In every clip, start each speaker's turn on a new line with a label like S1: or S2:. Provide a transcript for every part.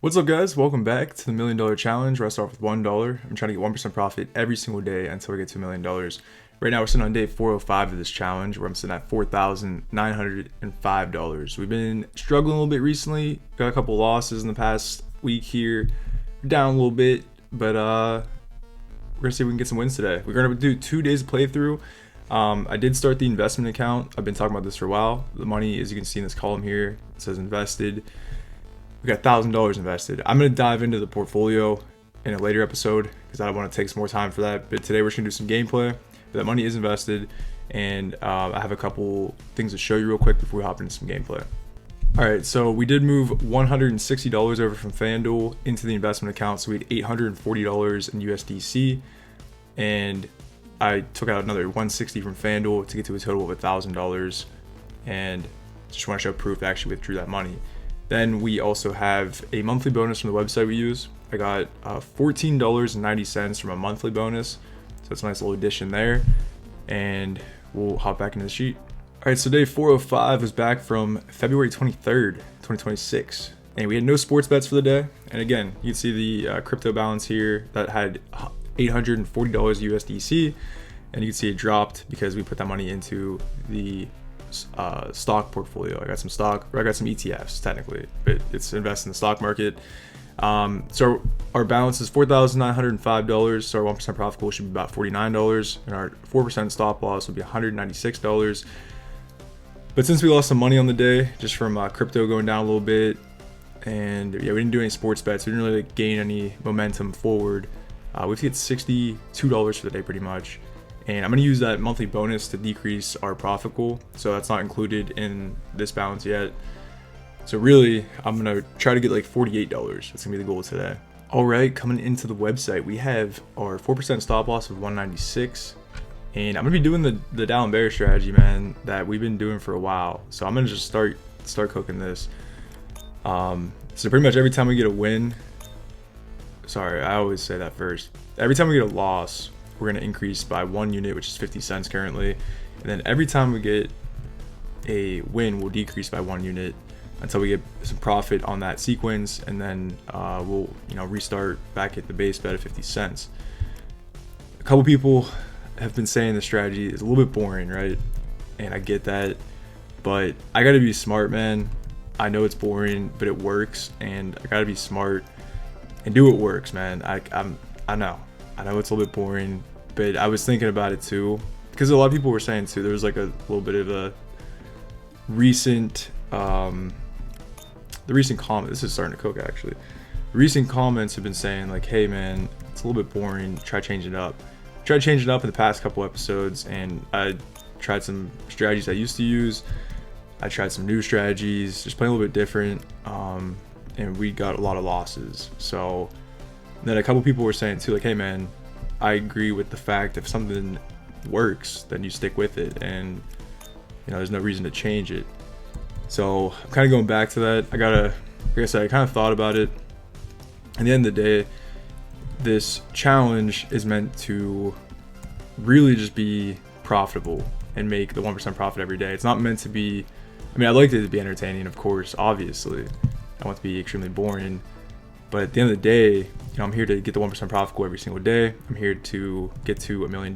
S1: What's up, guys? Welcome back to the $1 million challenge where I start with $1. I'm trying to get 1% profit every single day until I get to $1 million. Right now we're sitting on day 405 of this challenge where I'm sitting at $4,905. We've been struggling a little bit recently. Got a couple losses in the past week here. We're down a little bit, but we're gonna see if we can get some wins today. We're gonna do 2 days of playthrough. I did start the investment account. I've been talking about this for a while. The money, as you can see in this column here, it says invested. We got $1,000 invested. I'm going to dive into the portfolio in a later episode because I don't want to take some more time for that. But today we're just going to do some gameplay. But that money is invested, and I have a couple things to show you real quick before we hop into some gameplay. All right, so we did move $160 over from FanDuel into the investment account. So we had $840 in USDC, and I took out another $160 from FanDuel to get to a total of $1,000. And just want to show proof I actually withdrew that money. Then we also have a monthly bonus from the website we use. I got $14.90 from a monthly bonus. So it's a nice little addition there. And we'll hop back into the sheet. All right, so day 405 was back from February 23rd, 2026. And we had no sports bets for the day. And again, you can see the crypto balance here that had $840 USDC. And you can see it dropped because we put that money into the stock portfolio. I got some ETFs technically, but it's invested in the stock market. So our balance is $4,905. So our 1% profit goal should be about $49, and our 4% stop loss would be $196. But since we lost some money on the day just from crypto going down a little bit, and yeah, we didn't do any sports bets, we didn't really gain any momentum forward. We have to get $62 for the day pretty much. And I'm going to use that monthly bonus to decrease our profit goal. So that's not included in this balance yet. So really, I'm going to try to get like $48. That's going to be the goal today. All right, coming into the website, we have our 4% stop loss of 196. And I'm going to be doing the down bear strategy, man, that we've been doing for a while. So I'm going to just start cooking this. So pretty much every time we get a win, sorry, I always say that first. Every time we get a loss, we're going to increase by 1 unit, which is 50 cents currently. And then every time we get a win, we'll decrease by 1 unit until we get some profit on that sequence. And then we'll restart back at the base bet of 50 cents. A couple people have been saying the strategy is a little bit boring, right? And I get that, but I got to be smart, man. I know it's boring, but it works, and I got to be smart and do what works, man. I know it's a little bit boring, but I was thinking about it too, because a lot of people were saying too, there was like a little bit of a recent, the recent comment, this is starting to cook actually. Recent comments have been saying like, hey man, it's a little bit boring, try changing it up. Tried changing it up in the past couple episodes, and I tried some strategies I used to use. I tried some new strategies, just playing a little bit different, and we got a lot of losses. So then a couple people were saying too, like, hey man, I agree with the fact if something works, then you stick with it, and there's no reason to change it. So I'm kind of going back to that. Like I said, I kind of thought about it. At the end of the day, this challenge is meant to really just be profitable and make the 1% profit every day. It's not meant to be, I'd like it to be entertaining, of course, obviously. I want it to be extremely boring. But at the end of the day, I'm here to get the 1% profit goal every single day. I'm here to get to $1 million,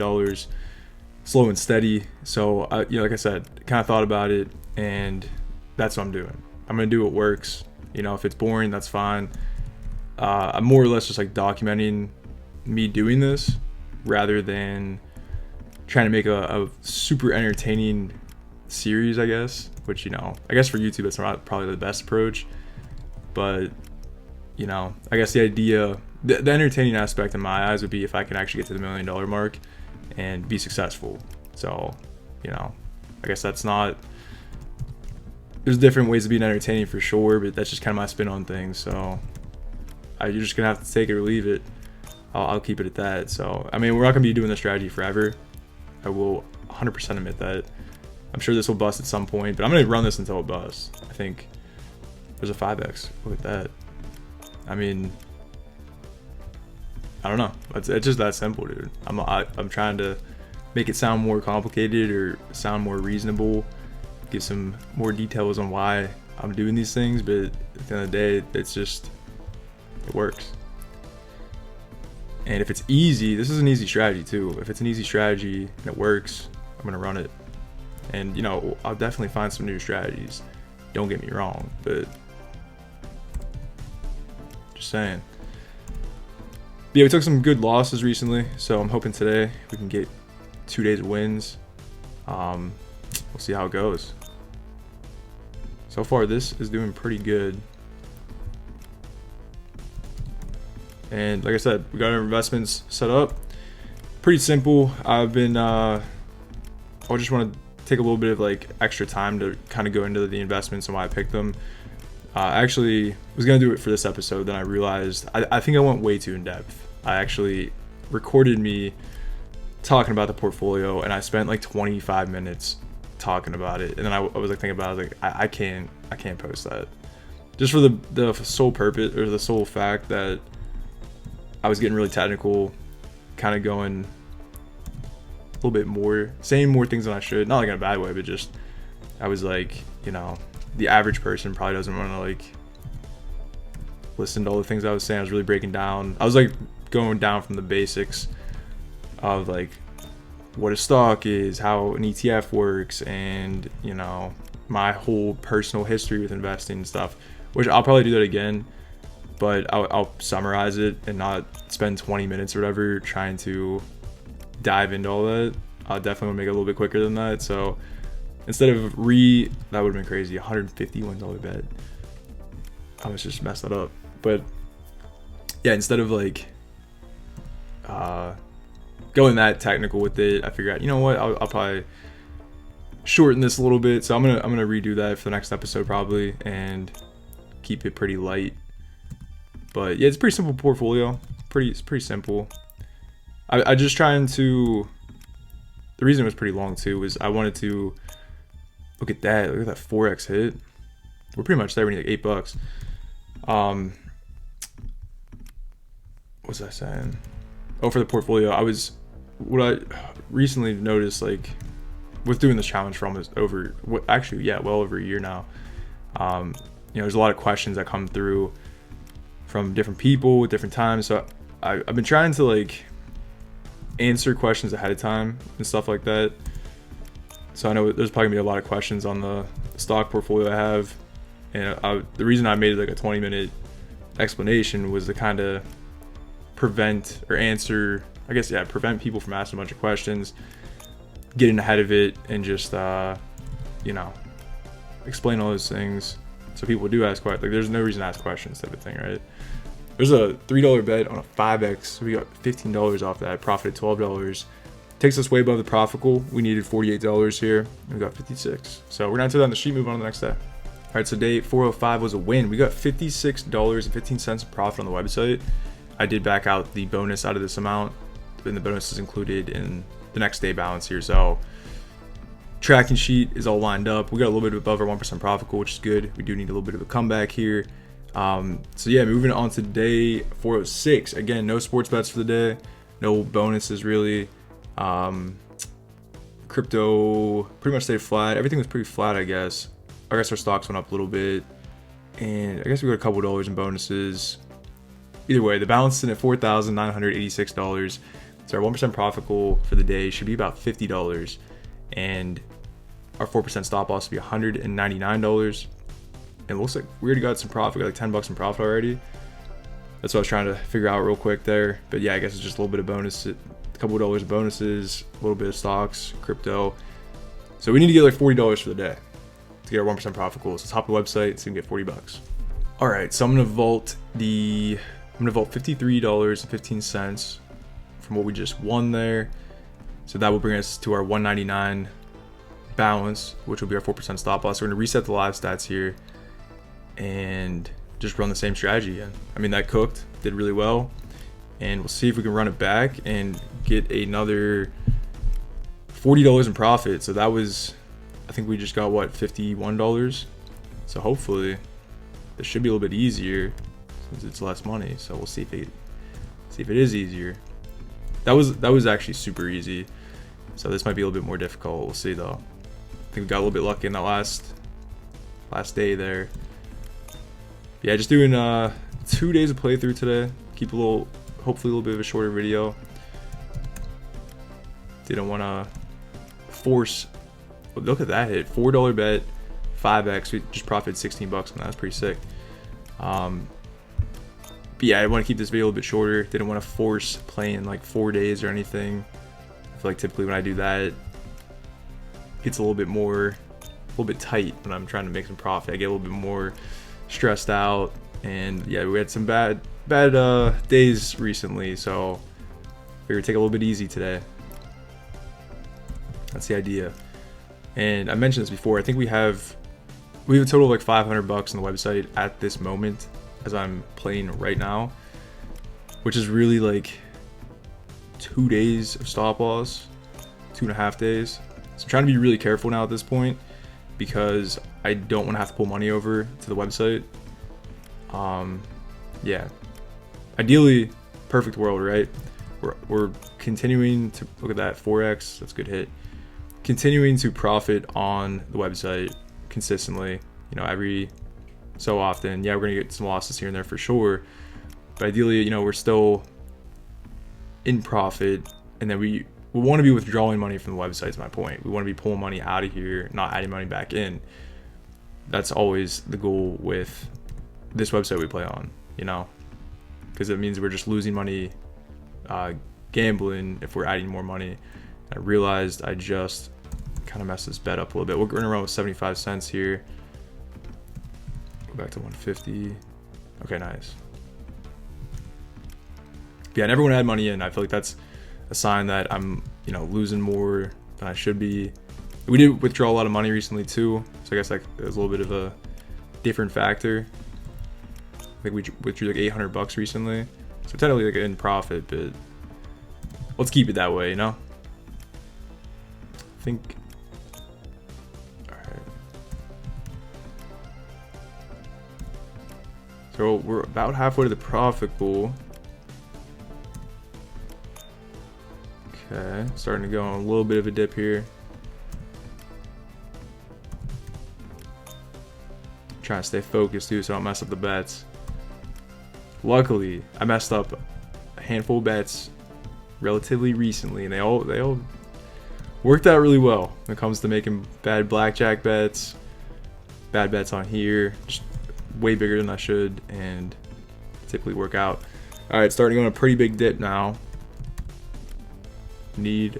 S1: slow and steady. So, like I said, kind of thought about it, and that's what I'm doing. I'm going to do what works. If it's boring, that's fine. I'm more or less just like documenting me doing this rather than trying to make a super entertaining series, I guess. Which, I guess for YouTube, it's not probably the best approach. But I guess the idea, the entertaining aspect in my eyes would be if I can actually get to the $1 million mark and be successful. So, I guess that's not, there's different ways of being entertaining for sure, but that's just kind of my spin on things. So you're just going to have to take it or leave it. I'll keep it at that. So, we're not going to be doing this strategy forever. I will 100% admit that. I'm sure this will bust at some point, but I'm going to run this until it busts. I think there's a 5x. Look at that. I don't know. It's just that simple, dude. I'm trying to make it sound more complicated or sound more reasonable, give some more details on why I'm doing these things, but at the end of the day, it's just it works. And if it's easy, this is an easy strategy too. If it's an easy strategy and it works, I'm gonna run it. And you know, I'll definitely find some new strategies. Don't get me wrong, but just saying. But yeah, we took some good losses recently, so I'm hoping today we can get 2 days of wins. We'll see how it goes. So far, this is doing pretty good. And like I said, we got our investments set up. Pretty simple. I just want to take a little bit of like extra time to kind of go into the investments and why I picked them. I actually was gonna do it for this episode, then I realized I think I went way too in depth. I actually recorded me talking about the portfolio, and I spent like 25 minutes talking about it, and then I was like thinking about it, I was like, I can't post that, just for the sole purpose or the sole fact that I was getting really technical, kind of going a little bit more, saying more things than I should, not like in a bad way, but just I was like, you know, the average person probably doesn't want to like listen to all the things I was saying. I was really breaking down. I was like going down from the basics of like what a stock is, how an ETF works, and you know, my whole personal history with investing and stuff, which I'll probably do that again, but I'll summarize it and not spend 20 minutes or whatever trying to dive into all that. I definitely want to make it a little bit quicker than that. So instead of that would have been crazy, $151 bet. I was just messed that up. But yeah, instead of like going that technical with it, I figured out, you know what, I'll probably shorten this a little bit. So I'm gonna redo that for the next episode probably and keep it pretty light. But yeah, it's a pretty simple portfolio. It's pretty simple. I just trying to. The reason it was pretty long too was I wanted to look at that 4x hit. We're pretty much there. We need like $8. What was I saying? Oh, for the portfolio, what I recently noticed, like with doing this challenge for almost well over a year now. You know, there's a lot of questions that come through from different people at different times. So I've been trying to like answer questions ahead of time and stuff like that. So I know there's probably gonna be a lot of questions on the stock portfolio I have, and the reason I made it like a 20-minute explanation was to kind of prevent people from asking a bunch of questions, getting ahead of it, and just you know, explain all those things so people do ask questions. Like there's no reason to ask questions type of thing, right? There's a $3 bet on a 5x, so we got $15 off that, profited $12. Takes us way above the profit goal. We needed $48 here, and we got 56. So we're gonna enter that on the sheet, move on to the next day. All right, so day 405 was a win. We got $56.15 of profit on the website. I did back out the bonus out of this amount, and the bonus is included in the next day balance here. So tracking sheet is all lined up. We got a little bit above our 1% profit goal, which is good. We do need a little bit of a comeback here. So yeah, moving on to day 406. Again, no sports bets for the day, no bonuses really. Crypto pretty much stayed flat. Everything was pretty flat, I guess. I guess our stocks went up a little bit, and I guess we got a couple dollars in bonuses. Either way, the balance is in at $4,986. So our 1% profit goal for the day should be about $50, and our 4% stop loss will be $199. And it looks like we already got some profit. We got like $10 in profit already. That's what I was trying to figure out real quick there. But yeah, I guess it's just a little bit of bonus, a couple of dollars of bonuses, a little bit of stocks, crypto. So we need to get like $40 for the day to get our 1% profit goal. So top of the website, so we can get $40. All right, so I'm gonna vault $53.15 from what we just won there. So that will bring us to our $199 balance, which will be our 4% stop loss. So we're gonna reset the live stats here and just run the same strategy again. I mean, that cooked, did really well, and we'll see if we can run it back and get another $40 in profit. So that was, I think we just got what, $51. So hopefully this should be a little bit easier since it's less money. So we'll see if it is easier. That was actually super easy. So this might be a little bit more difficult. We'll see though. I think we got a little bit lucky in that last day there. Yeah, just doing 2 days of playthrough today. Keep a little, hopefully a little bit of a shorter video. Didn't want to force. Look at that hit, $4 bet, 5x. We just profited 16 bucks on that. That's pretty sick. But yeah, I want to keep this video a little bit shorter. Didn't want to force playing like 4 days or anything. I feel like typically when I do that, it gets a little bit tight when I'm trying to make some profit. I get a little bit more stressed out, and yeah, we had some bad days recently, so figured take a little bit easy today. That's the idea. And I mentioned this before. I think we have a total of like 500 bucks on the website at this moment as I'm playing right now, which is really like 2 days of stop loss, 2.5 days. So I'm trying to be really careful now at this point because I don't want to have to pull money over to the website. Yeah, ideally, perfect world, right? We're continuing to look at that 4x. That's a good hit. Continuing to profit on the website consistently, you know, every so often. Yeah, we're gonna get some losses here and there for sure, but ideally, you know, we're still in profit, and then we want to be withdrawing money from the website. Is my point. We want to be pulling money out of here, not adding money back in. That's always the goal with this website we play on, you know, because it means we're just losing money gambling if we're adding more money. I realized I just kind of messed this bet up a little bit. We're going to run with 75 cents here. Go back to 150. Okay, nice. Yeah, I never want to add money in. I feel like that's a sign that I'm, you know, losing more than I should be. We did withdraw a lot of money recently too, so I guess like there's a little bit of a different factor. I think we withdrew like 800 bucks recently, so technically like in profit, but let's keep it that way, you know. I think. All right. So we're about halfway to the profit pool. Okay, starting to go on a little bit of a dip here. Trying to stay focused too, so I don't mess up the bets. Luckily, I messed up a handful of bets relatively recently, and they all worked out really well when it comes to making bad blackjack bets, bad bets on here, just way bigger than I should, and typically work out. All right, starting on a pretty big dip now. Need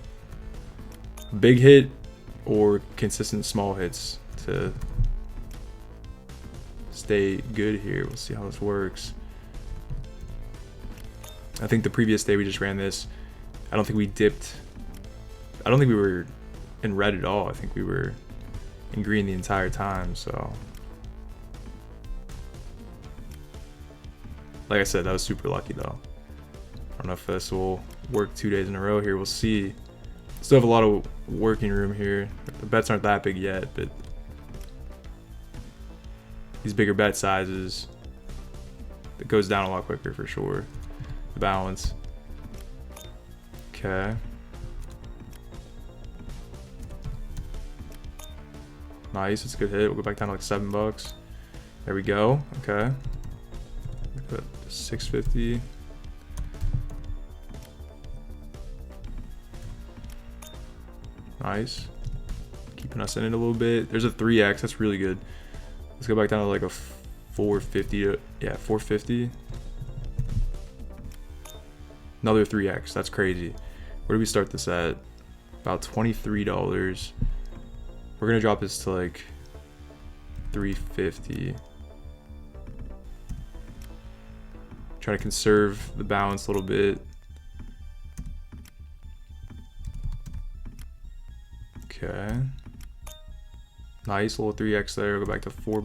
S1: a big hit or consistent small hits to stay good here. We'll see how this works. I think the previous day we just ran this, I don't think we dipped. I don't think we were in red at all. I think we were in green the entire time. So, like I said, that was super lucky though. I don't know if this will work 2 days in a row here. We'll see. Still have a lot of working room here. The bets aren't that big yet, but these bigger bet sizes, it goes down a lot quicker for sure. The balance. Okay. Nice, it's a good hit. We'll go back down to like $7. There we go. Okay. 650. Nice. Keeping us in it a little bit. There's a 3x. That's really good. Let's go back down to like a 450. Yeah, 450. Another 3x. That's crazy. Where do we start this at? About $23. We're gonna drop this to like 350. Try to conserve the balance a little bit. Okay. Nice little 3x there. We'll go back to $4.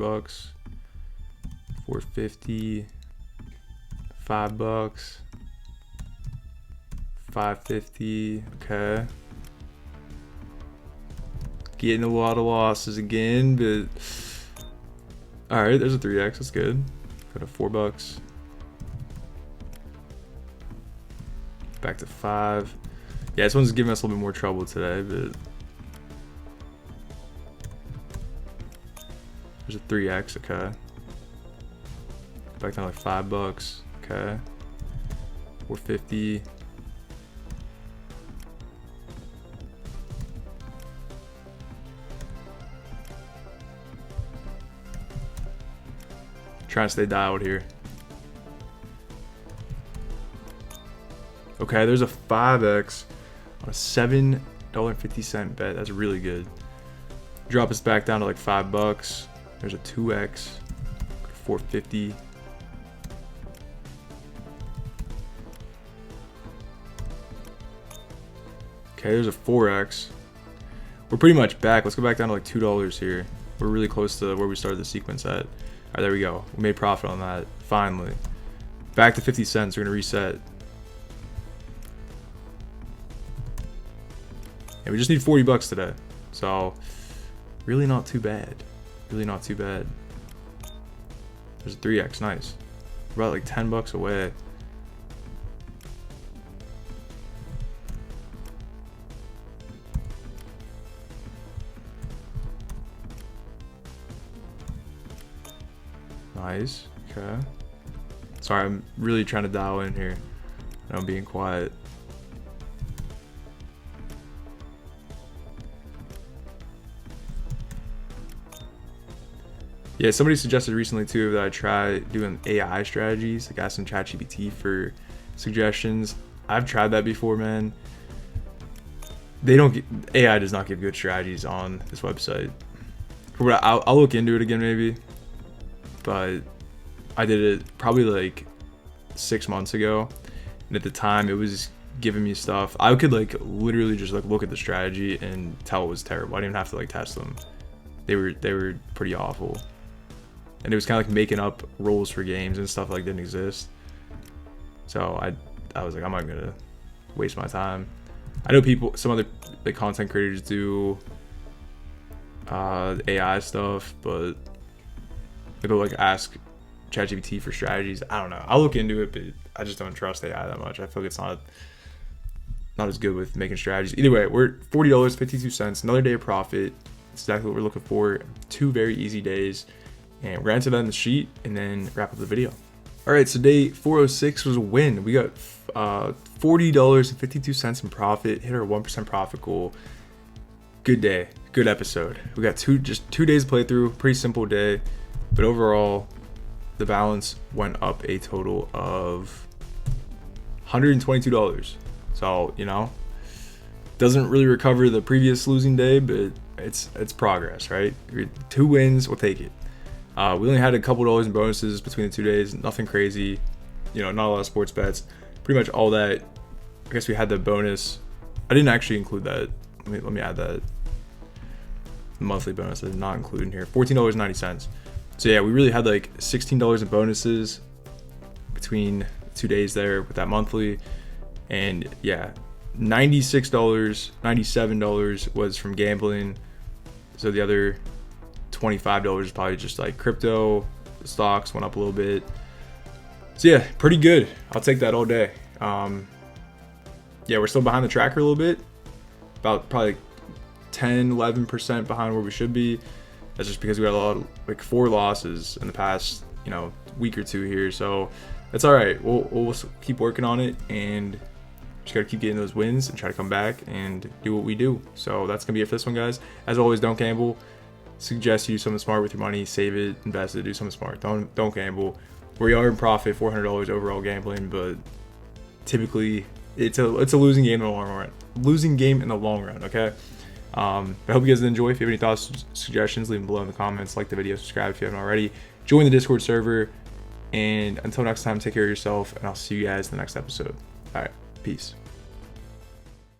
S1: 450. $5. 550. Okay. Getting a lot of losses again, but all right. There's a 3x. That's good. Go to $4. Back to 5. Yeah, this one's giving us a little bit more trouble today, but there's a 3x. Okay. back down to like $5. Okay. 450. Trying to stay dialed here. Okay, there's a 5x on a $7.50 bet. That's really good. Drop us back down to like $5. There's a 2x, 450. Okay, there's a 4x. We're pretty much back. Let's go back down to like $2 here. We're really close to where we started the sequence at. All right, there we go. We made profit on that, finally. Back to 50 cents. We're gonna reset. And we just need $40 today. So, really not too bad. Really not too bad. There's a 3x, nice. We're about like $10 away. Nice, okay. Sorry, I'm really trying to dial in here. And I'm being quiet. Yeah, somebody suggested recently too that I try doing AI strategies, like asking ChatGPT for suggestions. I've tried that before, man. AI does not give good strategies on this website. I'll look into it again maybe, but I did it probably like 6 months ago, and at the time it was giving me stuff. I could like literally just like look at the strategy and tell it was terrible. I didn't even have to like test them. They were pretty awful. And it was kind of like making up rules for games and stuff like didn't exist. So I was like, I'm not gonna waste my time. I know some other like content creators do AI stuff, but I go like ask ChatGPT for strategies. I don't know. I'll look into it, but I just don't trust AI that much. I feel like it's not as good with making strategies. Either way, we're $40.52. Another day of profit. It's exactly what we're looking for. 2 very easy days. And we're gonna answer that in the sheet and then wrap up the video. All right, so day 406 was a win. We got $40.52 in profit, hit our 1% profit goal. Good day, good episode. We got just two days playthrough, pretty simple day, but overall, the balance went up a total of $122. So, you know, doesn't really recover the previous losing day, but it's progress, right? 2 wins, we'll take it. We only had a couple dollars in bonuses between the 2 days, nothing crazy, you know, not a lot of sports bets. Pretty much all that. I guess we had the bonus. I didn't actually include that. Let me add that. The monthly bonus I did not include in here. $14.90. So yeah, we really had like $16 in bonuses between 2 days there with that monthly. And yeah, $96, $97 was from gambling. So the other $25 is probably just like crypto. The stocks went up a little bit. So yeah, pretty good. I'll take that all day. Yeah, we're still behind the tracker a little bit. About probably 10, 11% behind where we should be. That's just because we got a lot of, like 4 losses in the past, you know, week or 2 here. So that's all right. We'll keep working on it and just got to keep getting those wins and try to come back and do what we do. So that's going to be it for this one, guys. As always, don't gamble. Suggest you do something smart with your money. Save it, invest it, do something smart. Don't gamble. We are in profit, $400 overall gambling, but typically it's a losing game in the long run. Losing game in the long run, okay? I hope you guys enjoy. If you have any thoughts, suggestions, leave them below in the comments. Like the video, subscribe if you haven't already. Join the Discord server. And until next time, take care of yourself, and I'll see you guys in the next episode. All right, peace.